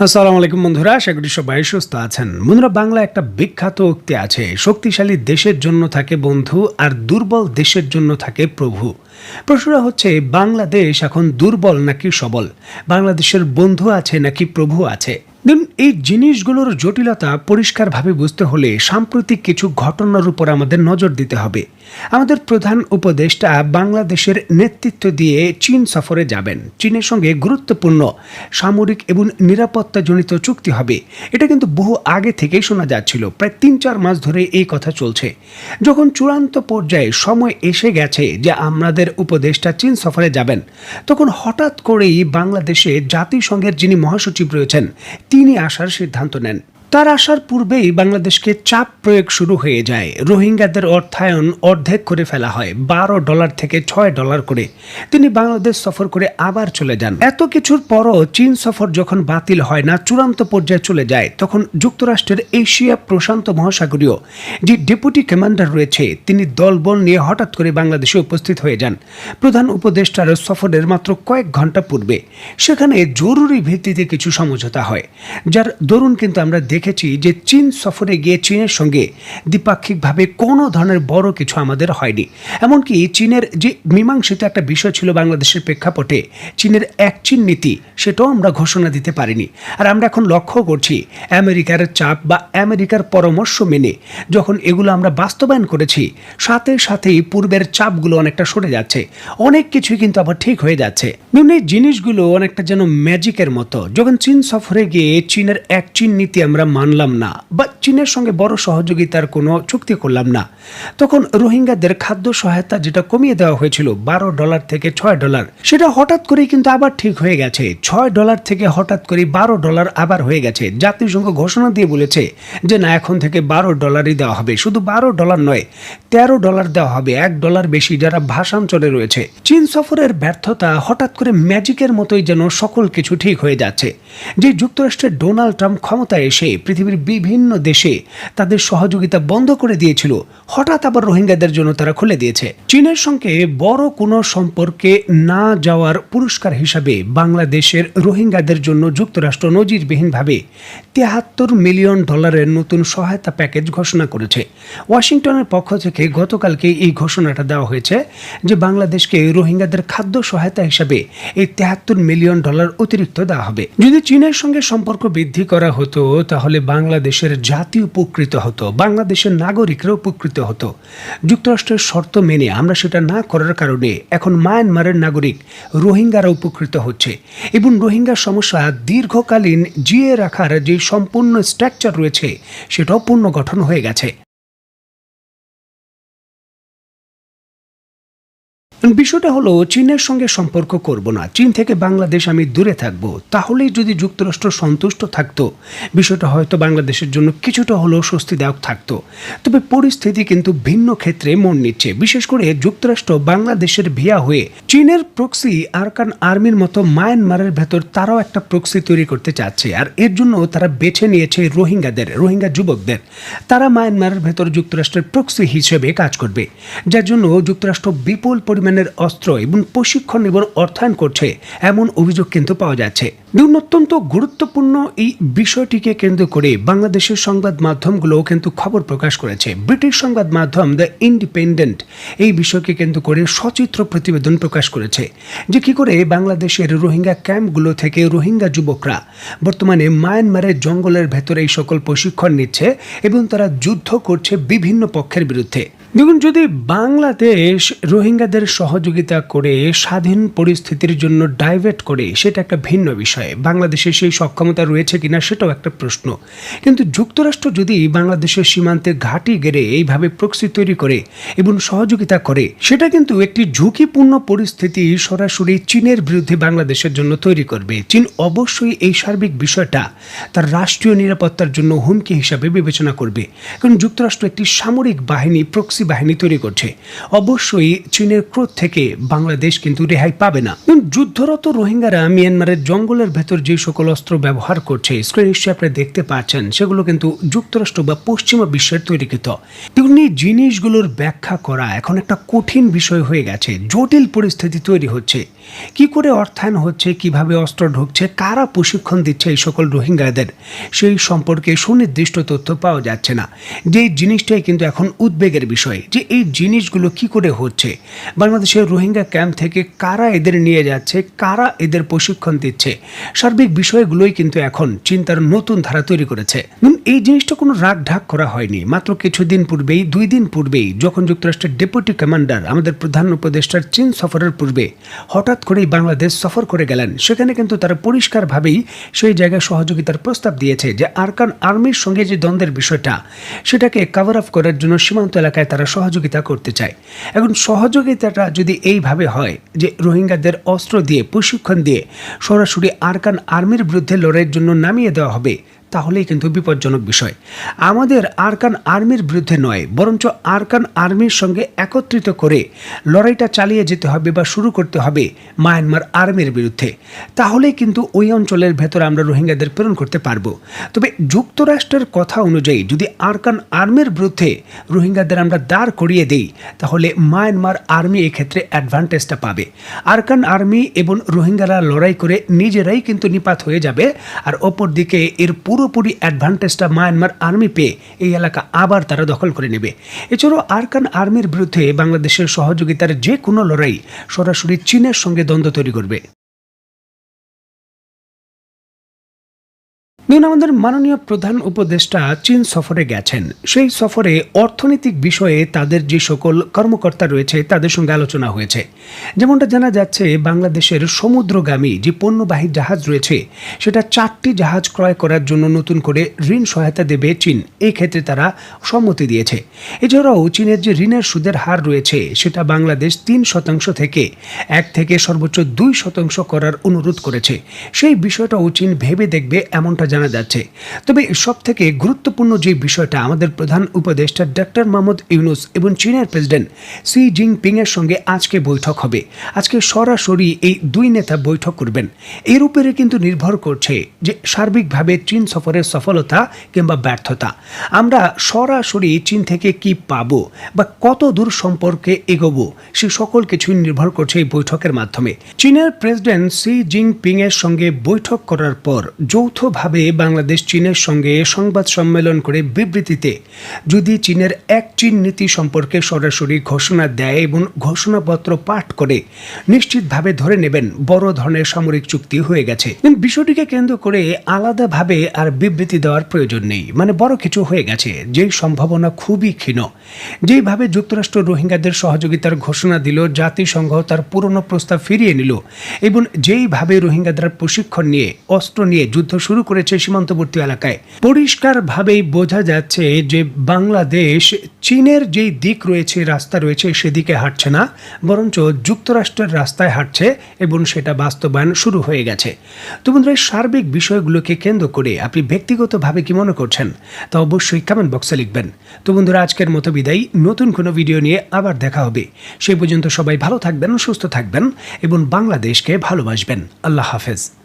আসসালামু আলাইকুম বন্ধুরা, আশা করি সবাই সুস্থ আছেন। বন্ধুরা, বাংলা একটা বিখ্যাত উক্তি আছে, শক্তিশালী দেশের জন্য থাকে বন্ধু আর দুর্বল দেশের জন্য থাকে প্রভু। প্রশ্নটা হচ্ছে, বাংলাদেশ এখন দুর্বল নাকি সবল? বাংলাদেশের বন্ধু আছে নাকি প্রভু আছে? দেখুন, এই জিনিসগুলোর জটিলতা পরিষ্কারভাবে বুঝতে হলে সাম্প্রতিক কিছু ঘটনার উপর আমাদের নজর দিতে হবে। আমাদের প্রধান উপদেষ্টা বাংলাদেশের নেতৃত্ব দিয়ে চীন সফরে যাবেন। চীনের সঙ্গে গুরুত্বপূর্ণ সামরিক এবং নিরাপত্তাজনিত চুক্তি হবে, এটা কিন্তু বহু আগে থেকেই শোনা যাচ্ছিল। প্রায় ৩-৪ মাস ধরে এই কথা চলছে। যখন চূড়ান্ত পর্যায়ে সময় এসে গেছে যে আমাদের উপদেষ্টা চীন সফরে যাবেন, তখন হঠাৎ করেই বাংলাদেশে জাতিসংঘের যিনি মহাসচিব রয়েছেন তিনি আসার সিদ্ধান্ত নেন। তার আসার পূর্বেই বাংলাদেশকে চাপ প্রয়োগ শুরু হয়ে যায়। রোহিঙ্গাদের অর্থায়ন অর্ধেক করে ফেলা হয়, $12 থেকে $6 করে। তিনি বাংলাদেশ সফর করে আবার চলে যান। এত কিছুর পরও চীন সফর যখন বাতিল হয় না, চূড়ান্ত পর্যায়ে চলে যায়, তখন যুক্তরাষ্ট্রের এশিয়া প্রশান্ত মহাসাগরীয় যে ডেপুটি কমান্ডার রয়েছে তিনি দলবল নিয়ে হঠাৎ করে বাংলাদেশে উপস্থিত হয়ে যান প্রধান উপদেষ্টার সফরের মাত্র কয়েক ঘন্টা পূর্বে। সেখানে জরুরি ভিত্তিতে কিছু সমঝোতা হয়, যার দরুন কিন্তু আমরা দেখেছি যে চীন সফরে গিয়ে চীনের সঙ্গে দ্বিপাক্ষিকভাবে কোনো ধরনের বড় কিছু আমাদের হয়নি। এমনকি চীনের যে মীমাংসিত একটা বিষয় ছিল বাংলাদেশের প্রেক্ষাপটে, চীনের এক চীন নীতি, সেটাও আমরা ঘোষণা দিতে পারিনি। আর আমরা এখন লক্ষ্য করছি আমেরিকার চাপ বা আমেরিকার পরামর্শ মেনে যখন এগুলো আমরা বাস্তবায়ন করেছি, সাথে সাথেই পূর্বের চাপগুলো অনেকটা সরে যাচ্ছে, অনেক কিছুই কিন্তু আবার ঠিক হয়ে যাচ্ছে। এই জিনিসগুলো অনেকটা যেন ম্যাজিকের মতো। যখন চীন সফরে গিয়ে চীনের এক চীন নীতি আমরা মানলাম না বা চীনের সঙ্গে বড় সহযোগিতার কোনো চুক্তি করলাম না, তখন রোহিঙ্গাদের খাদ্য সহায়তা যেটা কমিয়ে দেওয়া হয়েছিল $12 থেকে $6, সেটা হঠাৎ করেই কিন্তু আবার ঠিক হয়ে গেছে। $6 থেকে হঠাৎ করে $12 আবার হয়ে গেছে। জাতিসংঘ ঘোষণা দিয়ে বলেছে যে না, এখন থেকে $12 দেওয়া হবে। শুধু $12 নয়, $13 দেওয়া হবে, $1 বেশি যারা ভাষাঞ্চলে রয়েছে। চীন সফরের ব্যর্থতা হঠাৎ করে ম্যাজিকের মতোই যেন সকল কিছু ঠিক হয়ে যাচ্ছে। যে যুক্তরাষ্ট্রের ডোনাল্ড ট্রাম্প ক্ষমতায় এসে পৃথিবীর বিভিন্ন দেশে তাদের সহযোগিতা বন্ধ করে দিয়েছিল, হঠাৎ আবার রোহিঙ্গাদের জন্য তারা খুলে দিয়েছে। চীনের সঙ্গে বড় কোনো সম্পর্কে না যাওয়ার পুরস্কার হিসাবে বাংলাদেশের রোহিঙ্গাদের জন্য যুক্তরাষ্ট্র নজিরবিহীনভাবে $73 মিলিয়ন নতুন সহায়তা প্যাকেজ ঘোষণা করেছে। ওয়াশিংটনের পক্ষ থেকে গতকালকে এই ঘোষণাটা দেওয়া হয়েছে যে বাংলাদেশকে রোহিঙ্গাদের খাদ্য সহায়তা হিসাবে এই $73 মিলিয়ন অতিরিক্ত দেওয়া হবে। যদি চীনের সঙ্গে সম্পর্ক বৃদ্ধি করা হতো, তাহলে বাংলাদেশের জাতি উপকৃত হতো, বাংলাদেশের নাগরিকরা উপকৃত হতো। যুক্তরাষ্ট্রের শর্ত মেনে আমরা সেটা না করার কারণে এখন মায়ানমারের নাগরিক রোহিঙ্গারা উপকৃত হচ্ছে এবং রোহিঙ্গা সমস্যা দীর্ঘকালীন জিয়ে রাখার যে সম্পূর্ণ স্ট্রাকচার রয়েছে সেটাও পুনর্গঠন হয়ে গেছে। বিষয়টা হলো, চীনের সঙ্গে সম্পর্ক করব না, চীন থেকে বাংলাদেশ আমি দূরে থাকবো, তাহলেই যদি যুক্তরাষ্ট্র সন্তুষ্ট থাকতো, বিষয়টা হয়তো বাংলাদেশের জন্য কিছুটা হলেও স্বস্তিদায়ক থাকতো। তবে পরিস্থিতি কিন্তু ভিন্ন ক্ষেত্রে মোড় নিচ্ছে। বিশেষ করে যুক্তরাষ্ট্র বাংলাদেশের ভিয়া হয়ে চীনের প্রক্সি আরকান আর্মির মতো মায়ানমারের ভেতর তারাও একটা প্রক্সি তৈরি করতে চাচ্ছে। আর এর জন্য তারা বেছে নিয়েছে রোহিঙ্গা যুবকদের। তারা মায়ানমারের ভেতর যুক্তরাষ্ট্রের প্রক্সি হিসেবে কাজ করবে, যার জন্য যুক্তরাষ্ট্র বিপুল পরিমাণের অস্ত্র এবং প্রশিক্ষণ এবং অর্থায়ন করছে, এমন অভিযোগ কিন্তু পাওয়া যাচ্ছে। অত্যন্ত গুরুত্বপূর্ণ এই বিষয়টিকে কেন্দ্র করে বাংলাদেশের সংবাদ মাধ্যমগুলো কিন্তু খবর প্রকাশ করেছে। ব্রিটিশ সংবাদ মাধ্যম দ্য ইন্ডিপেন্ডেন্ট এই বিষয়কে কেন্দ্র করে সচিত্র প্রতিবেদন প্রকাশ করেছে যে কি করে বাংলাদেশের রোহিঙ্গা ক্যাম্পগুলো থেকে রোহিঙ্গা যুবকরা বর্তমানে মায়ানমারের জঙ্গলের ভেতরে এই সকল প্রশিক্ষণ নিচ্ছে এবং তারা যুদ্ধ করছে বিভিন্ন পক্ষের বিরুদ্ধে। দেখুন, যদি বাংলাদেশ রোহিঙ্গাদের সহযোগিতা করে স্বাধীন পরিস্থিতির জন্য ডাইভার্ট করে, সেটা একটা ভিন্ন বিষয়। বাংলাদেশের সেই সক্ষমতা রয়েছে কিনা সেটাও একটা প্রশ্ন। কিন্তু যুক্তরাষ্ট্র যদি বাংলাদেশের সীমান্তে ঘাঁটি গেড়ে এইভাবে প্রক্সি তৈরি করে এবং সহযোগিতা করে, সেটা কিন্তু একটি ঝুঁকিপূর্ণ পরিস্থিতি সরাসরি চীনের বিরুদ্ধে বাংলাদেশের জন্য তৈরি করবে। চীন অবশ্যই এই সার্বিক বিষয়টা তার রাষ্ট্রীয় নিরাপত্তার জন্য হুমকি হিসাবে বিবেচনা করবে, কারণ যুক্তরাষ্ট্র একটি সামরিক বাহিনী প্রক্সি প্রক্সি বাহিনী তৈরি করছে। অবশ্যই চীনের ক্রোধ থেকে বাংলাদেশ কিন্তু রেহাই পাবে না। যুদ্ধরত রোহিঙ্গারা মিয়ানমারের জঙ্গলের ভেতর যে সকল অস্ত্র ব্যবহার করছে, স্ক্রিনে নিশ্চয়ই আপনারা দেখতে পাচ্ছেন, সেগুলো কিন্তু যুক্তরাষ্ট্র বা পশ্চিমা বিশ্বের তৈরিকৃত। তেমনি জিনিসগুলোর ব্যাখ্যা করা এখন একটা কঠিন বিষয় হয়ে গেছে। জটিল পরিস্থিতি তৈরি হচ্ছে। কি করে অর্থায়ন হচ্ছে, কিভাবে অস্ত্র ঢুকছে, কারা প্রশিক্ষণ দিচ্ছে এই সকল রোহিঙ্গাদের, সেই সম্পর্কে সুনির্দিষ্ট তথ্য পাওয়া যাচ্ছে না। যে জিনিসটাই কিন্তু এখন উদ্বেগের বিষয়, যে এই জিনিসগুলো কি করে হচ্ছে, বাংলাদেশের রোহিঙ্গা ক্যাম্প থেকে কারা এদের নিয়ে যাচ্ছে, কারা এদের প্রশিক্ষণ দিচ্ছে, সার্বিক বিষয়গুলোই কিন্তু এখন চিন্তার নতুন ধারা তৈরি করেছে। এই জিনিসটা কোনো রাগ ঢাক করা হয়নি। মাত্র কিছুদিন পূর্বেই, 2 দিন পূর্বেই, যখন যুক্তরাষ্ট্রের ডেপুটি কমান্ডার আমাদের প্রধান উপদেষ্টার চীন সফরের পূর্বে হঠাৎ করেই বাংলাদেশ সফর করে গেলেন, সেখানে কিন্তু তারা পরিষ্কারভাবেই সেই জায়গায় সহযোগিতার প্রস্তাব দিয়েছে যে আরকান আর্মির সঙ্গে যে দ্বন্দ্বের বিষয়টা, সেটাকে কভার আপ করার জন্য সীমান্ত এলাকায় তারা সহযোগিতা করতে চায়। এখন সহযোগিতাটা যদি এইভাবে হয় যে রোহিঙ্গাদের অস্ত্র দিয়ে, প্রশিক্ষণ দিয়ে সরাসরি আরকান আর্মির বিরুদ্ধে লড়াইয়ের জন্য নামিয়ে দেওয়া হবে, তাহলেই কিন্তু বিপজ্জনক বিষয়। আমাদের আরকান আর্মির বিরুদ্ধে নয়, বরঞ্চ আরকান আর্মির সঙ্গে একত্রিত করে লড়াইটা চালিয়ে যেতে হবে বা শুরু করতে হবে মায়ানমার আর্মির বিরুদ্ধে। তাহলেই কিন্তু ওই অঞ্চলের ভেতরে আমরা রোহিঙ্গাদের প্রেরণ করতে পারবো। তবে যুক্তরাষ্ট্রের কথা অনুযায়ী যদি আরকান আর্মির বিরুদ্ধে রোহিঙ্গাদের আমরা দাঁড় করিয়ে দেই, তাহলে মায়ানমার আর্মি এক্ষেত্রে অ্যাডভান্টেজটা পাবে। আরকান আর্মি এবং রোহিঙ্গারা লড়াই করে নিজেরাই কিন্তু নিপাত হয়ে যাবে, আর অপরদিকে এর পুরোপুরি অ্যাডভান্টেজটা মায়ানমার আর্মি পেয়ে এই এলাকা আবার তারা দখল করে নেবে। এছাড়াও আরকান আর্মির বিরুদ্ধে বাংলাদেশের সহযোগিতার যে কোনো লড়াই সরাসরি চীনের সঙ্গে দ্বন্দ্ব তৈরি করবে। আমাদের মাননীয় প্রধান উপদেষ্টা চীন সফরে গেছেন। সেই সফরে অর্থনৈতিক বিষয়ে তাদের যে সকল কর্মকর্তা রয়েছে তাদের সঙ্গে আলোচনা হয়েছে। যেমনটা জানা যাচ্ছে, বাংলাদেশের সমুদ্রগামী যে পণ্যবাহী জাহাজ রয়েছে, সেটা 4টি জাহাজ ক্রয় করার জন্য নতুন করে ঋণ সহায়তা দেবে চীন। এই ক্ষেত্রে তারা সম্মতি দিয়েছে। এছাড়াও চীনের যে ঋণের সুদের হার রয়েছে, সেটা বাংলাদেশ 3% থেকে 1 থেকে সর্বোচ্চ 2% করার অনুরোধ করেছে। সেই বিষয়টাও চীন ভেবে দেখবে, এমনটা জানা যাচ্ছে। তবে সব থেকে গুরুত্বপূর্ণ যে বিষয়টা, আমাদের প্রধান উপদেষ্টা ডক্টর মোহাম্মদ ইউনূস এবং চীনের প্রেসিডেন্ট শি জিনপিং এর সঙ্গে আজকে বৈঠক হবে। আজকে সরাসরি এই 2 নেতা বৈঠক করবেন। এর উপরে কিন্তু নির্ভর করছে যে সার্বিকভাবে চীন সফরের সফলতা কিংবা ব্যর্থতা। আমরা সরাসরি চীন থেকে কি পাবো বা কত দূর সম্পর্কে এগোবো, সে সকল কিছুই নির্ভর করছে এই বৈঠকের মাধ্যমে। চীনের প্রেসিডেন্ট শি জিনপিং এর সঙ্গে বৈঠক করার পর যৌথভাবে বাংলাদেশ চীনের সঙ্গে সংবাদ সম্মেলন করে বিবৃতিতে যদি চীনের এক চীন নীতি সম্পর্কে সরাসরি ঘোষণা দেয় এবং ঘোষণাপত্র পাঠ করে, নিশ্চিতভাবে ধরে নেবেন বড় ধরনের সামরিক চুক্তি হয়ে গেছে। বিষয়টিকে কেন্দ্র করে আলাদাভাবে আর বিবৃতি দেওয়ার প্রয়োজন নেই, মানে বড় কিছু হয়ে গেছে, যে সম্ভাবনা খুবই ক্ষীণ। যেইভাবে যুক্তরাষ্ট্র রোহিঙ্গাদের সহযোগিতার ঘোষণা দিল, জাতিসংঘ তার পুরনো প্রস্তাব ফিরিয়ে নিল, এবং যেইভাবে রোহিঙ্গাদের প্রশিক্ষণ নিয়ে, অস্ত্র নিয়ে যুদ্ধ শুরু করেছে সীমান্তবর্তী এলাকায়, পরিষ্কারভাবেই বোঝা যাচ্ছে যে বাংলাদেশ চীনের যেই দিক রয়েছে, রাস্তা রয়েছে, সেদিকে হাঁটছে না, বরঞ্চ যুক্তরাষ্ট্রের রাস্তায় হাঁটছে, এবং সেটা বাস্তবায়ন শুরু হয়ে গেছে। তো বন্ধুরা, সার্বিক বিষয়গুলোকে কেন্দ্র করে আপনি ব্যক্তিগতভাবে কি মনে করছেন, তা অবশ্যই কমেন্ট বক্সে লিখবেন। তো বন্ধুরা, আজকের মতো বিদায়। নতুন কোনো ভিডিও নিয়ে আবার দেখা হবে। সেই পর্যন্ত সবাই ভালো থাকবেন, সুস্থ থাকবেন এবং বাংলাদেশকে ভালোবাসবেন। আল্লাহ হাফেজ।